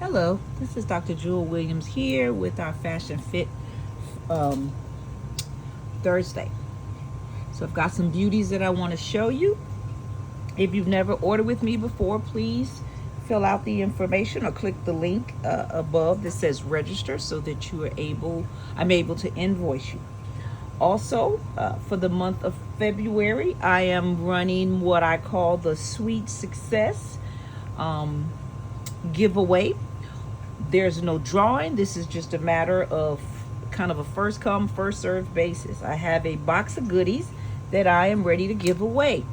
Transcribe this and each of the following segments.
Hello, this is Dr. Jewel Williams here with our Fashion Fit um, Thursday. So I've got some beauties that I want to show you. If you've never ordered with me before, please fill out the information or click the link above that says register so that I'm able to invoice you. Also, for the month of February, I am running what I call the Sweet Success giveaway. There's no drawing. This is just a matter of kind of a first come, first served basis. I have a box of goodies that I am ready to give away.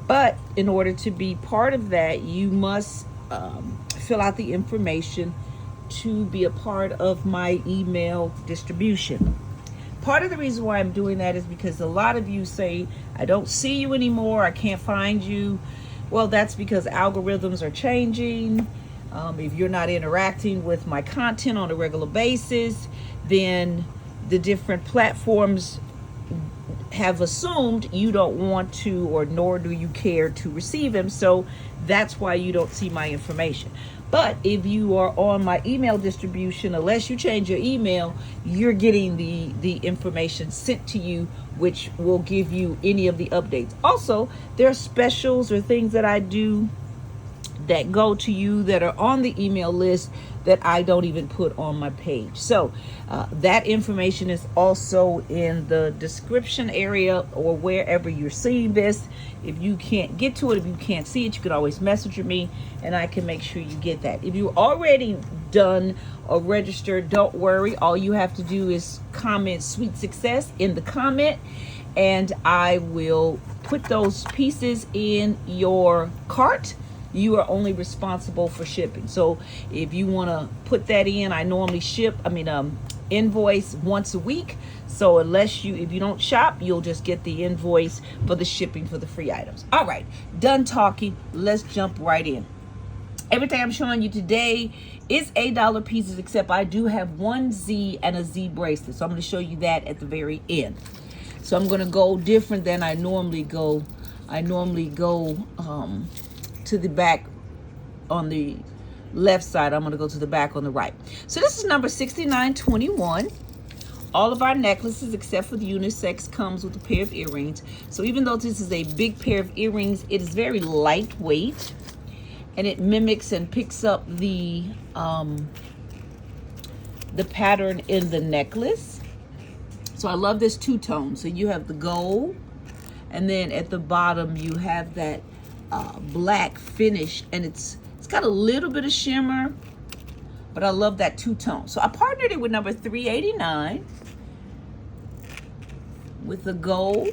But in order to be part of that, you must fill out the information to be a part of my email distribution. Part of the reason why I'm doing that is because a lot of you say, I don't see you anymore, I can't find you. Well, that's because algorithms are changing. If you're not interacting with my content on a regular basis, then the different platforms have assumed you don't want to, or nor do you care to receive them. So that's why you don't see my information. But if you are on my email distribution, unless you change your email, you're getting the information sent to you, which will give you any of the updates. Also, there are specials or things that I do that go to you that are on the email list that I don't even put on my page. So that information is also in the description area or wherever you're seeing this. If you can't get to it, if you can't see it, you can always message me and I can make sure you get that. If you're already done or registered, don't worry. All you have to do is comment Sweet Success in the comment and I will put those pieces in your cart. You are only responsible for shipping. So if you want to put that in, I normally invoice once a week. So if you don't shop, you'll just get the invoice for the shipping for the free items. All right, done talking. Let's jump right in. Everything I'm showing you today is $8 pieces, except I do have one Z and a Z bracelet. So I'm going to show you that at the very end. So I'm going to go different than I normally go. I normally go to the back on the left side. I'm going to go to the back on the right. So this is number 6921. All of our necklaces except for the unisex comes with a pair of earrings. So even though this is a big pair of earrings, it is very lightweight and it mimics and picks up the pattern in the necklace. So I love this two-tone. So you have the gold and then at the bottom you have that black finish, and it's got a little bit of shimmer, but I love that two-tone. So I partnered it with number 389 with the gold.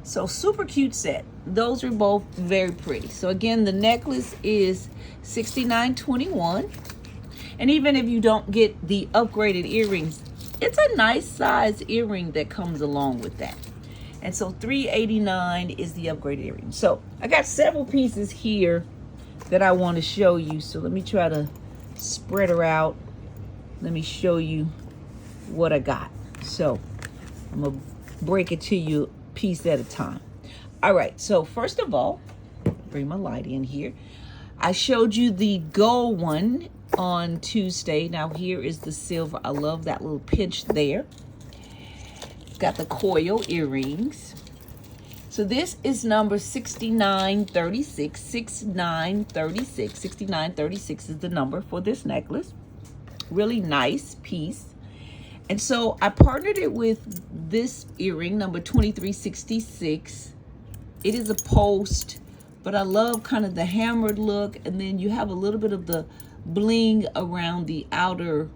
So super cute set. Those are both very pretty. So again, the necklace is $69.21, and even if you don't get the upgraded earrings, it's a nice size earring that comes along with that. And so $389 is the upgraded earring. So I got several pieces here that I want to show you. So let me try to spread her out. Let me show you what I got. So I'm going to break it to you piece at a time. All right. So first of all, bring my light in here. I showed you the gold one on Tuesday. Now here is the silver. I love that little pinch there. Got the coil earrings. So this is number 6936. 6936. 6936 is the number for this necklace. Really nice piece. And so I partnered it with this earring, number 2366. It is a post, but I love kind of the hammered look. And then you have a little bit of the bling around the outer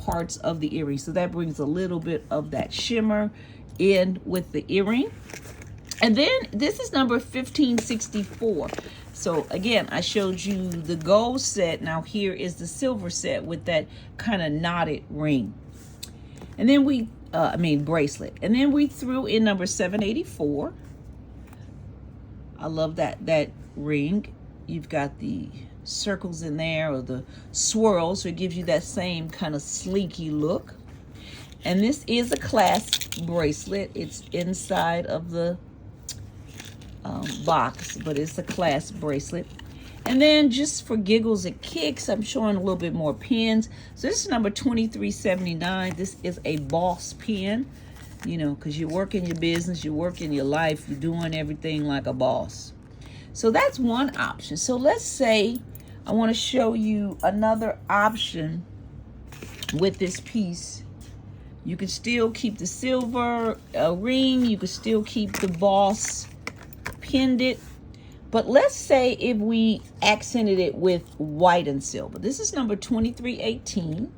parts of the earring. So that brings a little bit of that shimmer in with the earring. And then this is number 1564. So again, I showed you the gold set. Now here is the silver set with that kind of knotted ring. And then bracelet. And then we threw in number 784. I love that ring. You've got the circles in there, or the swirls, so it gives you that same kind of slinky look. And this is a clasp bracelet. It's inside of the box, but it's a clasp bracelet. And then just for giggles and kicks, I'm showing a little bit more pens. So this is number 2379. This is a boss pen, you know, because you work in your business, you work in your life, you're doing everything like a boss. So that's one option. So let's say I want to show you another option with this piece. You can still keep the silver ring. You can still keep the boss pendant. But let's say if we accented it with white and silver. This is number 2318.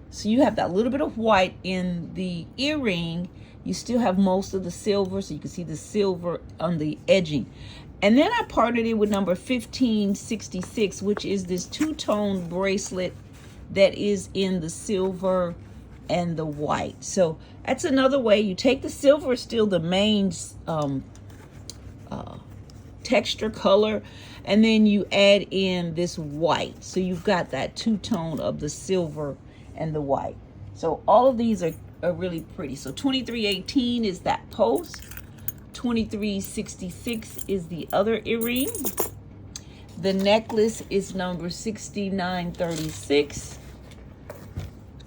So you have that little bit of white in the earring. You still have most of the silver, so you can see the silver on the edging. And then I partnered it with number 1566, which is this two-tone bracelet that is in the silver and the white. So that's another way. You take the silver, is still the main texture color, and then you add in this white, so you've got that two-tone of the silver and the white. So all of these are really pretty. So 2318 is that post, 2366 is the other earring, the necklace is number 6936,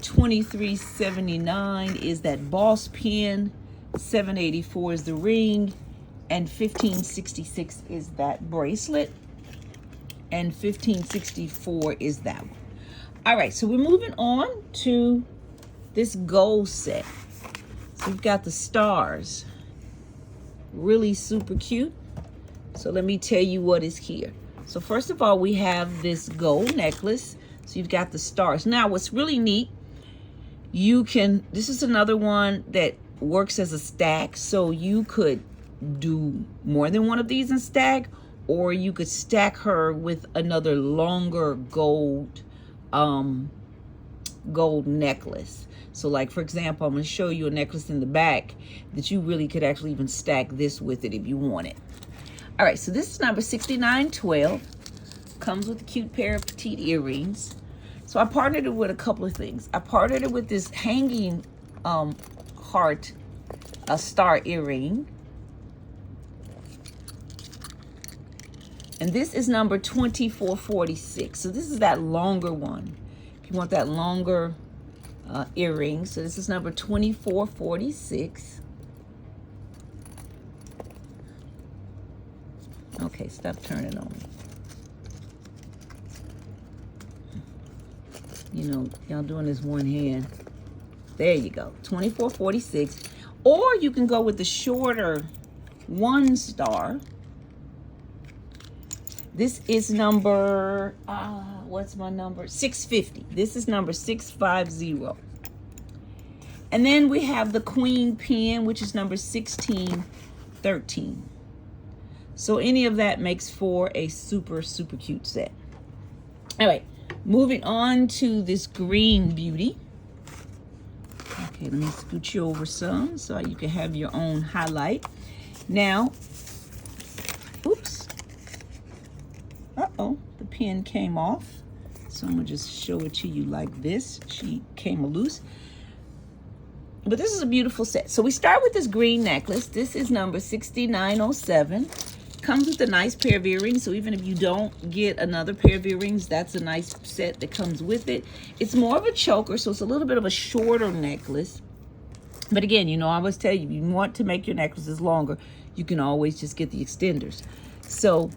2379 is that boss pin, 784 is the ring, and 1566 is that bracelet, and 1564 is that one. All right, so we're moving on to this gold set. So we've got the stars, really super cute. So let me tell you what is here. So first of all, we have this gold necklace. So you've got the stars. Now what's really neat, this is another one that works as a stack. So you could do more than one of these in stack, or you could stack her with another longer gold necklace. So like, for example, I'm going to show you a necklace in the back that you really could actually even stack this with it if you want it. All right, so this is number 6912. Comes with a cute pair of petite earrings. So I partnered it with a couple of things. I partnered it with this hanging heart, a star earring. And this is number 2446. So this is that longer one. If you want that longer earring. So this is number 2446. Okay, stop turning on me. You know, y'all doing this one hand. There you go, 2446. Or you can go with the shorter one star. This is number, what's my number? 650. This is number 650. And then we have the queen pin, which is number 1613. So any of that makes for a super, super cute set. All right, moving on to this green beauty. Okay, let me scoot you over some so you can have your own highlight. Now, oops. Uh-oh, the pin came off. So I'm gonna just show it to you like this. She came loose. But this is a beautiful set. So we start with this green necklace. This is number 6907. Comes with a nice pair of earrings. So even if you don't get another pair of earrings, that's a nice set that comes with it. It's more of a choker, so it's a little bit of a shorter necklace. But again, you know, I always tell you, if you want to make your necklaces longer, you can always just get the extenders. So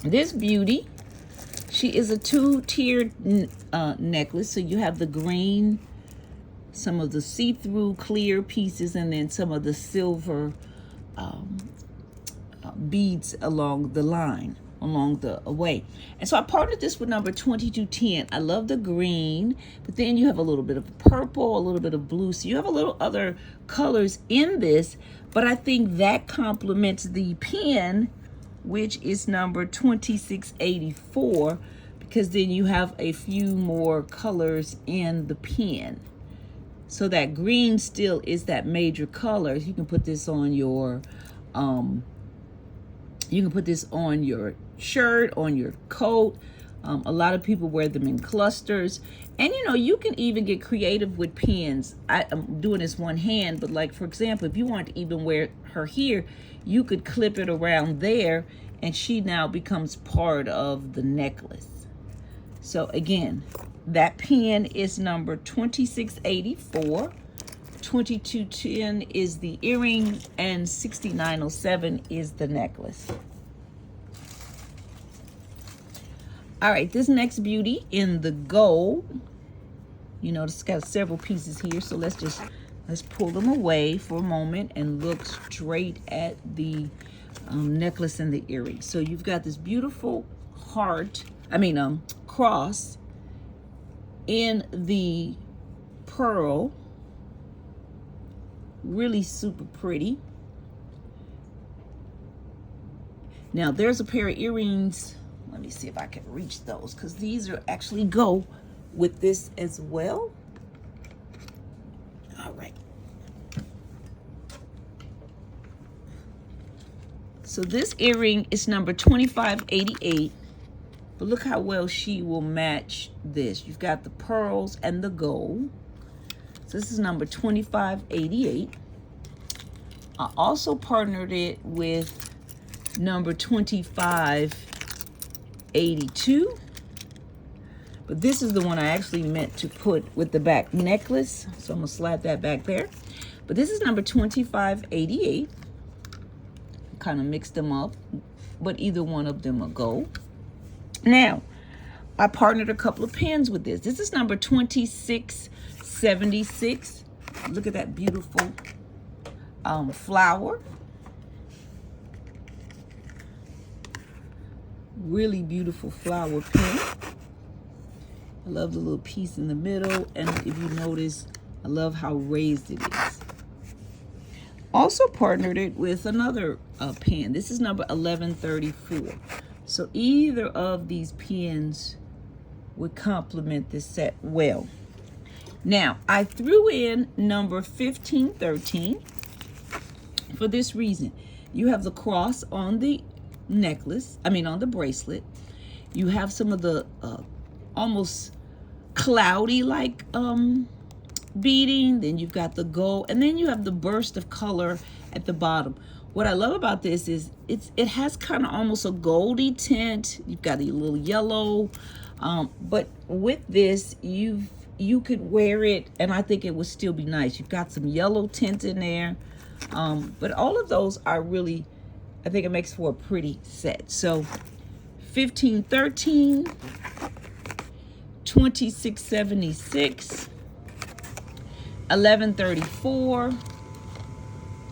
this beauty, she is a two-tiered necklace. So you have the green, some of the see-through clear pieces, and then some of the silver beads along the line, along the way. And so I partnered this with number 2210. I love the green, but then you have a little bit of purple, a little bit of blue. So you have a little other colors in this, but I think that complements the pin, which is number 2684, because then you have a few more colors in the pen. So that green still is that major color. You can put this on your shirt, on your coat. A lot of people wear them in clusters. And you know, you can even get creative with pins. I'm doing this one hand, but like, for example, if you want to even wear her here, you could clip it around there and she now becomes part of the necklace. So again, that pin is number 2684. 2210 is the earring, and 6907 is the necklace. All right, this next beauty in the gold, you know, it's got several pieces here, so let's pull them away for a moment and look straight at the necklace and the earring. So you've got this beautiful cross in the pearl, really super pretty. Now there's a pair of earrings. Let me see if I can reach those, because these are actually go with this as well. All right. So this earring is number 2588. But look how well she will match this. You've got the pearls and the gold. So this is number 2588. I also partnered it with number 2582. But this is the one I actually meant to put with the back necklace. So I'm going to slide that back there. But this is number 2588. Kind of mixed them up, but either one of them are gold. Now, I partnered a couple of pins with this. This is number 2676. Look at that beautiful flower. Really beautiful flower pin. I love the little piece in the middle, and if you notice, I love how raised it is. Also partnered it with another pin. This is number 1134. So either of these pins would complement this set well. Now, I threw in number 1513 for this reason. You have the cross on the necklace, on the bracelet. You have some of the almost cloudy like beading. Then you've got the gold, and then you have the burst of color at the bottom. What I love about this is it has kind of almost a goldy tint. You've got a little yellow, but with this, you could wear it, and I think it would still be nice. You've got some yellow tint in there, but all of those are really, I think it makes for a pretty set. So 1513, 2676, 1134,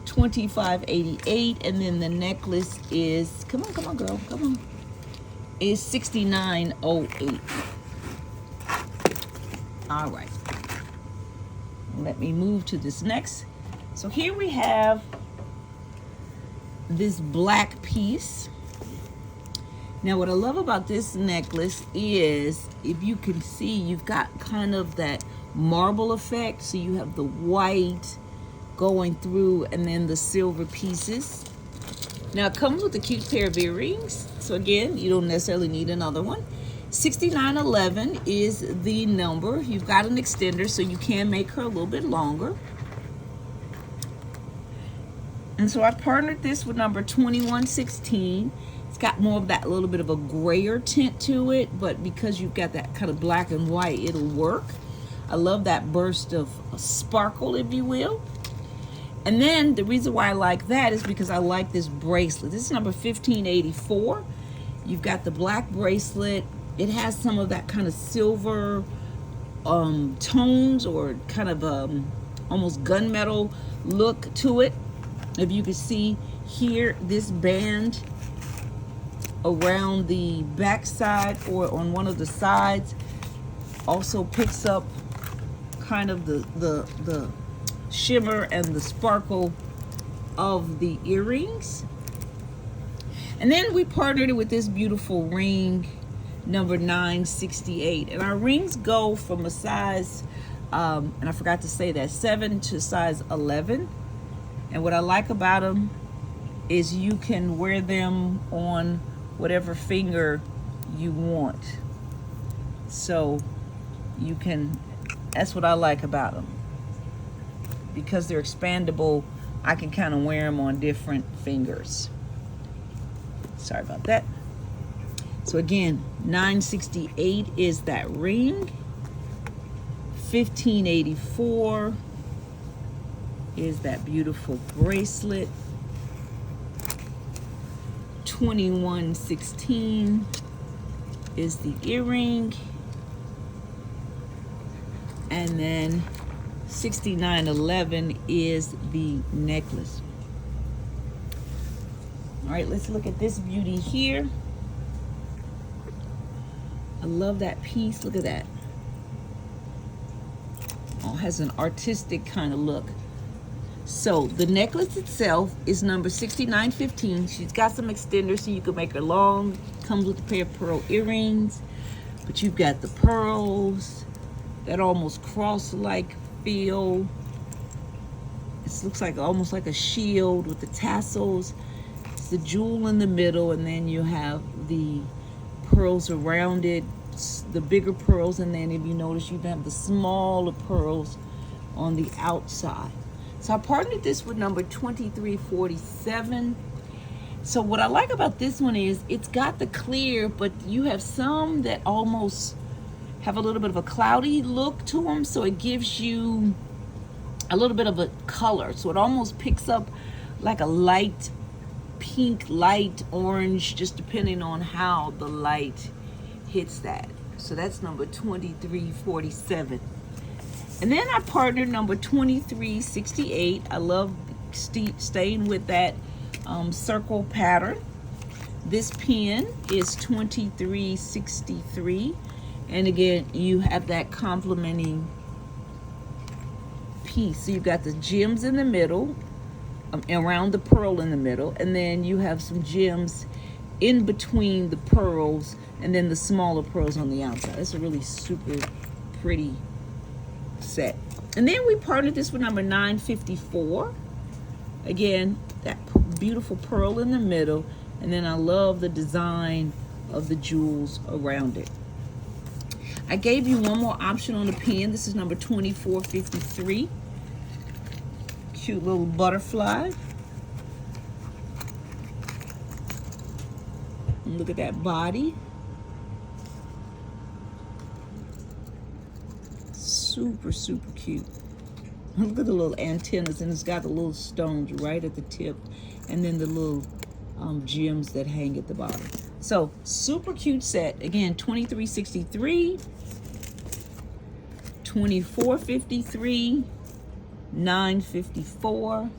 2588, and then the necklace is, come on girl, come on, is 6908. All right, let me move to this next. So here we have this black piece. Now what I love about this necklace is, if you can see, you've got kind of that marble effect. So you have the white going through, and then the silver pieces. Now it comes with a cute pair of earrings. So again, you don't necessarily need another one. 6911 is the number. You've got an extender, so you can make her a little bit longer. And so I partnered this with number 2116. It's got more of that little bit of a grayer tint to it, but because you've got that kind of black and white, it'll work. I love that burst of sparkle, if you will. And then the reason why I like that is because I like this bracelet. This is number 1584. You've got the black bracelet. It has some of that kind of silver tones, or kind of almost gunmetal look to it. If you can see here, this band around the back side or on one of the sides also picks up kind of the shimmer and the sparkle of the earrings. And then we partnered it with this beautiful ring, number 968. And our rings go from a size, and I forgot to say that, 7 to size 11. And what I like about them is you can wear them on whatever finger you want. So you can, that's what I like about them. Because they're expandable, I can kind of wear them on different fingers. Sorry about that. So again, $968 is that ring. $1584 is that beautiful bracelet. $2116 is the earring. And then $69.11 is the necklace. All right, let's look at this beauty here. I love that piece. Look at that. Oh, it has an artistic kind of look. So the necklace itself is number 6915. She's got some extenders so you can make her long. Comes with a pair of pearl earrings. But you've got the pearls, that almost cross-like feel. It looks like almost like a shield with the tassels. It's the jewel in the middle, and then you have the pearls around it, the bigger pearls, and then if you notice, you have the smaller pearls on the outside. So I partnered this with number 2347. So what I like about this one is it's got the clear, but you have some that almost have a little bit of a cloudy look to them, so it gives you a little bit of a color. So it almost picks up like a light pink, light orange, just depending on how the light hits that. So that's number 2347. And then I partnered number 2368. I love staying with that circle pattern. This pin is 2363. And again, you have that complementing piece. So you've got the gems in the middle, around the pearl in the middle, and then you have some gems in between the pearls, and then the smaller pearls on the outside. It's a really super pretty set. And then we partnered this with number 954. Again, that beautiful pearl in the middle, and then I love the design of the jewels around it. I gave you one more option on the pin. This is number 2453. Cute little butterfly. And look at that body. Super, super cute. Look at the little antennas, and it's got the little stones right at the tip, and then the little gems that hang at the bottom. So super cute set. Again, 2363, 2453, 954,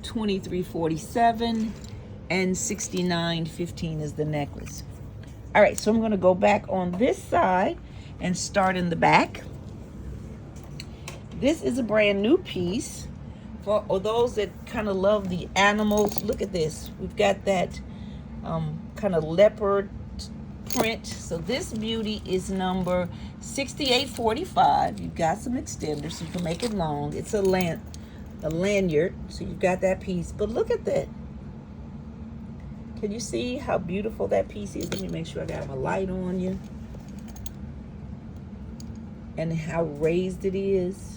2347, and 6915 is the necklace. All right, so I'm going to go back on this side and start in the back. This is a brand new piece for those that kind of love the animals. Look at this. We've got that kind of leopard print. So this beauty is number 6845. You've got some extenders so you can make it long. It's a lanyard, so you've got that piece. But look at that. Can you see how beautiful that piece is? Let me make sure I got my light on you. And how raised it is.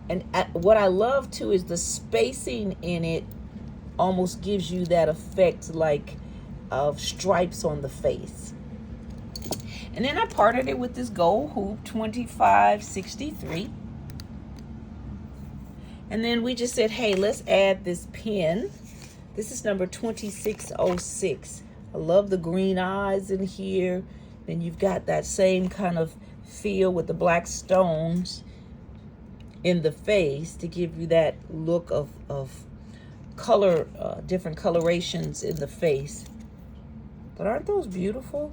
And what I love too is the spacing in it almost gives you that effect like of stripes on the face. And then I partnered it with this gold hoop, 2563. And then we just said, hey, let's add this pin. This is number 2606. I love the green eyes in here. Then you've got that same kind of feel with the black stones in the face to give you that look of color, different colorations in the face. But aren't those beautiful?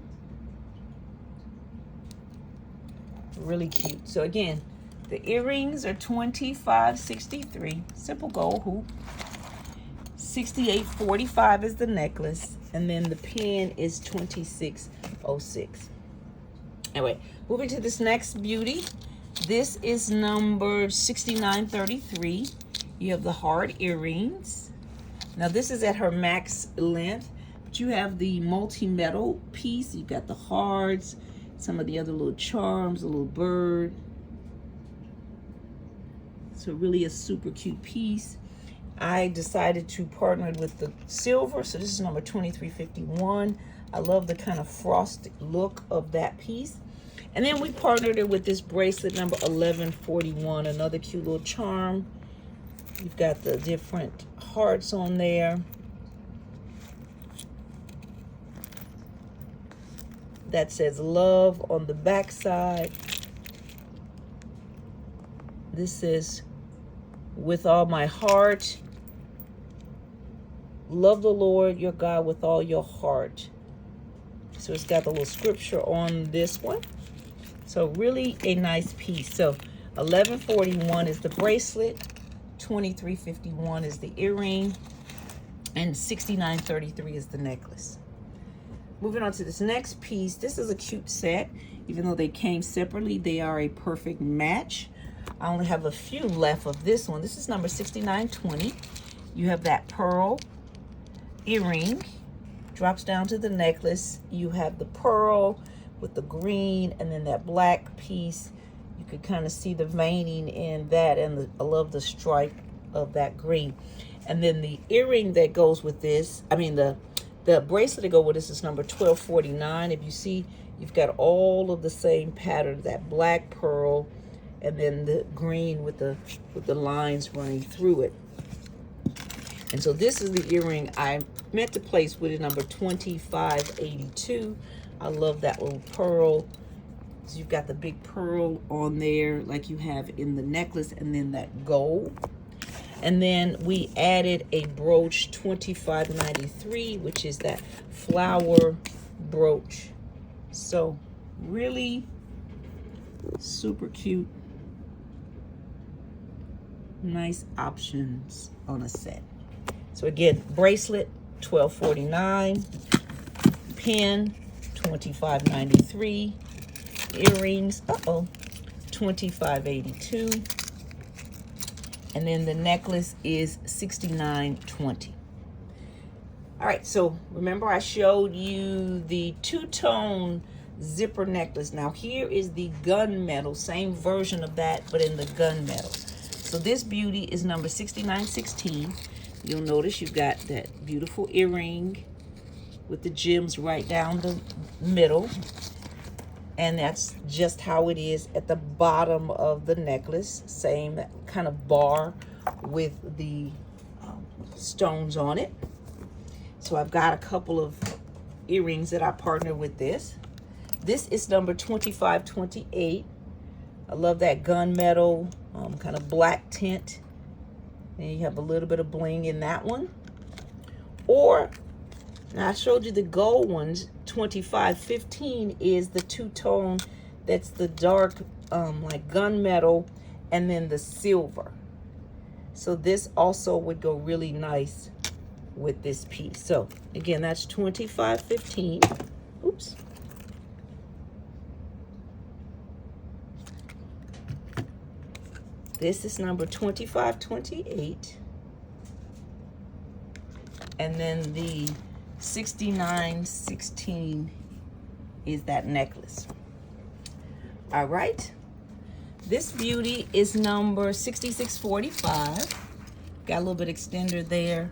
Really cute. So again, the earrings are 2563, simple gold hoop. 6845 is the necklace, and then the pin is 2606. Anyway, moving to this next beauty. This is number 6933. You have the hard earrings. Now this is at her max length, but you have the multi-metal piece. You've got the hards, some of the other little charms, a little bird. So really a super cute piece. I decided to partner with the silver, so this is number 2351. I love the kind of frosted look of that piece. And then we partnered it with this bracelet number 1141, another cute little charm. You've got the different hearts on there. That says love on the back side. This says, with all my heart, love the Lord your God with all your heart. So it's got the little scripture on this one. So really a nice piece. So 1141 is the bracelet, 2351 is the earring, and 6933 is the necklace. Moving on to this next piece. This is a cute set. Even though they came separately, they are a perfect match. I only have a few left of this one. This is number 6920. You have that pearl earring, drops down to the necklace. You have the pearl with the green and then that black piece. You could kind of see the veining in that, and I love the stripe of that green. And then the earring that goes with this, I mean the bracelet to go with this is number 1249. If you see, you've got all of the same pattern, that black pearl and then the green with the lines running through it. And so this is the earring I meant to place with it, number 2582. I love that little pearl. So you've got the big pearl on there like you have in the necklace, and then that gold. And then we added a brooch, 2593, which is that flower brooch. So really super cute. Nice options on a set. So again, bracelet, 1249, pin, 2593, earrings, 2582, and then the necklace is 6920. All right, so remember I showed you the two-tone zipper necklace. Now here is the gunmetal, same version of that, but in the gunmetal. So this beauty is number 6916. You'll notice you've got that beautiful earring with the gems right down the middle. And that's just how it is at the bottom of the necklace. Same kind of bar with the stones on it. So I've got a couple of earrings that I partnered with this. This is number 2528. I love that gunmetal kind of black tint. And you have a little bit of bling in that one. Or, now I showed you the gold ones. 2515 is the two-tone. That's the dark like gunmetal, and then the silver. So this also would go really nice with this piece. So again, that's 2515. Oops. This is number 2528. And then the 6916 is that necklace. All right. This beauty is number 6645. Got a little bit extender there.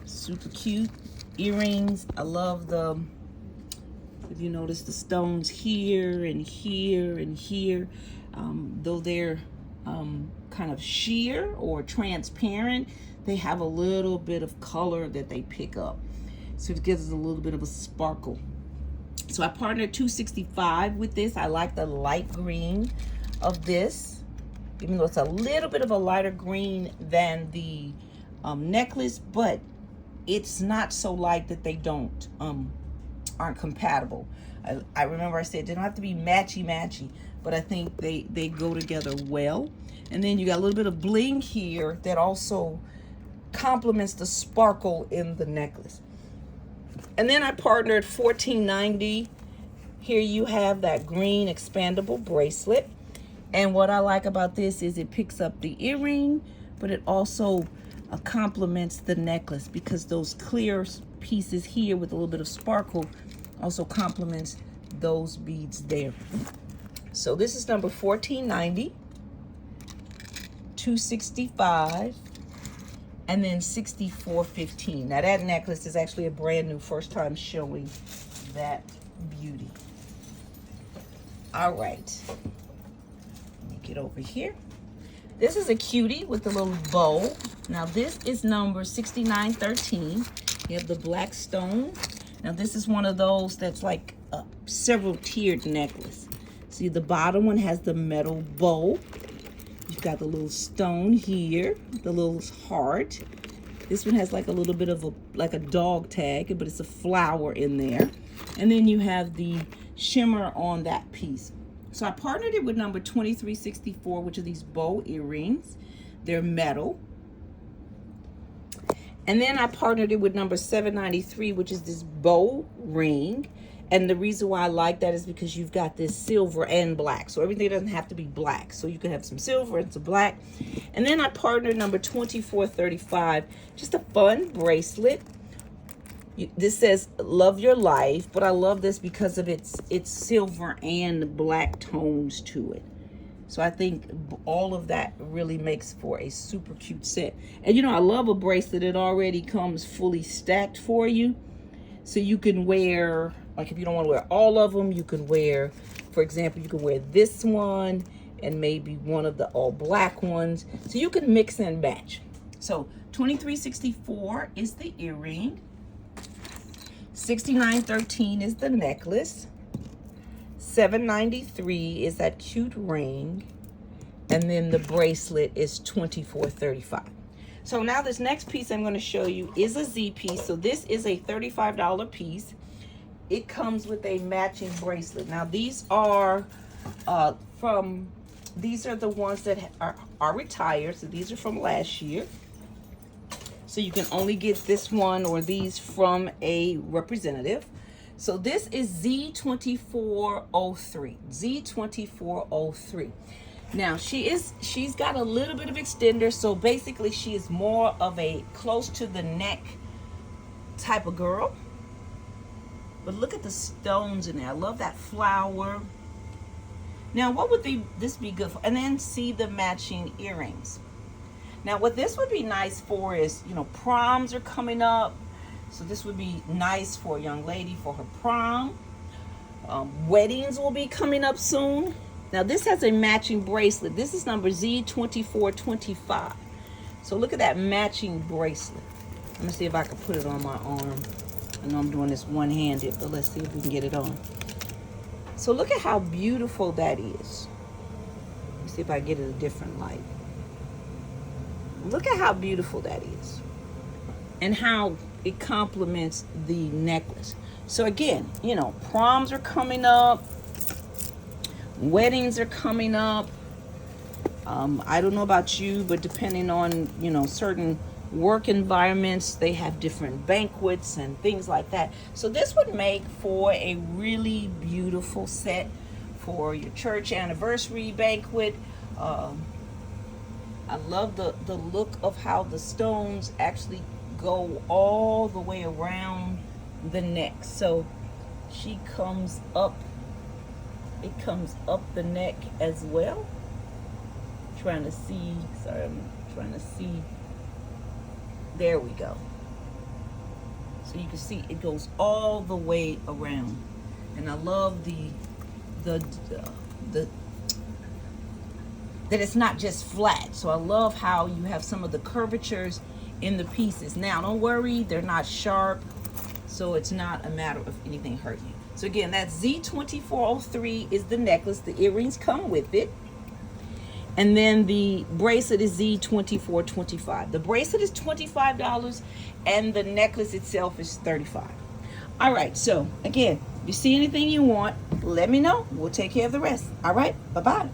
Super cute. Earrings. I love the, if you notice, the stones here and here and here. Though they're kind of sheer or transparent, they have a little bit of color that they pick up. So it gives us a little bit of a sparkle. So I partnered 265 with this. I like the light green of this, even though it's a little bit of a lighter green than the necklace, but it's not so light that they aren't compatible. I remember I said they don't have to be matchy-matchy, but I think they go together well. And then you got a little bit of bling here that also complements the sparkle in the necklace. And then I partnered 1490. Here you have that green expandable bracelet. And what I like about this is it picks up the earring, but it also complements the necklace, because those clear pieces here with a little bit of sparkle also complements those beads there. So this is number 1490. $265, and then $64.15. Now that necklace is actually a brand new, first time showing that beauty. All right, let me get over here. This is a cutie with the little bow. Now this is number 6913. You have the black stone. Now this is one of those that's like a several tiered necklace. See, the bottom one has the metal bow. You've got the little stone here, the little heart. This one has like a little bit of a dog tag, but it's a flower in there. And then you have the shimmer on that piece. So I partnered it with number 2364, which are these bow earrings. They're metal. And then I partnered it with number 793, which is this bow ring. And the reason why I like that is because you've got this silver and black. So everything doesn't have to be black. So you can have some silver and some black. And then I partnered number 2435, just a fun bracelet. This says love your life, but I love this because of its silver and black tones to it. So I think all of that really makes for a super cute set. And you know, I love a bracelet. It already comes fully stacked for you. So you can wear, like if you don't want to wear all of them, you can wear, for example, you can wear this one and maybe one of the all black ones. So you can mix and match. So 2364 is the earring. 6913 is the necklace. 793 is that cute ring. And then the bracelet is 2435. So now this next piece I'm going to show you is a Z piece. So this is a $35 piece. It comes with a matching bracelet. Now these are these are the ones that are retired. So these are from last year. So you can only get this one or these from a representative. So this is Z2403. Z2403. Now she's got a little bit of extender, so basically she is more of a close to the neck type of girl. But look at the stones in there. I love that flower. Now what would this be good for? And then see the matching earrings. Now what this would be nice for is, you know, proms are coming up. So this would be nice for a young lady for her prom. Weddings will be coming up soon. Now this has a matching bracelet. This is number Z2425. So look at that matching bracelet. Let me see if I can put it on my arm. I know I'm doing this one-handed, but let's see if we can get it on. So look at how beautiful that is. Let me see if I get it a different light. Look at how beautiful that is. And how it complements the necklace. So again, you know, proms are coming up. Weddings are coming up. I don't know about you, but depending on, you know, certain work environments, they have different banquets and things like that. So this would make for a really beautiful set for your church anniversary banquet. I love the look of how the stones actually go all the way around the neck. So she comes up, it comes up the neck as well. Trying to see, sorry, I'm trying to see. There we go. So you can see it goes all the way around. And I love that it's not just flat. So I love how you have some of the curvatures in the pieces. Now don't worry, they're not sharp, so it's not a matter of anything hurting you. So again, that Z2403 is the necklace. The earrings come with it. And then the bracelet is Z2425. The bracelet is $25 and the necklace itself is $35. All right, so again, if you see anything you want, let me know. We'll take care of the rest. All right, bye-bye.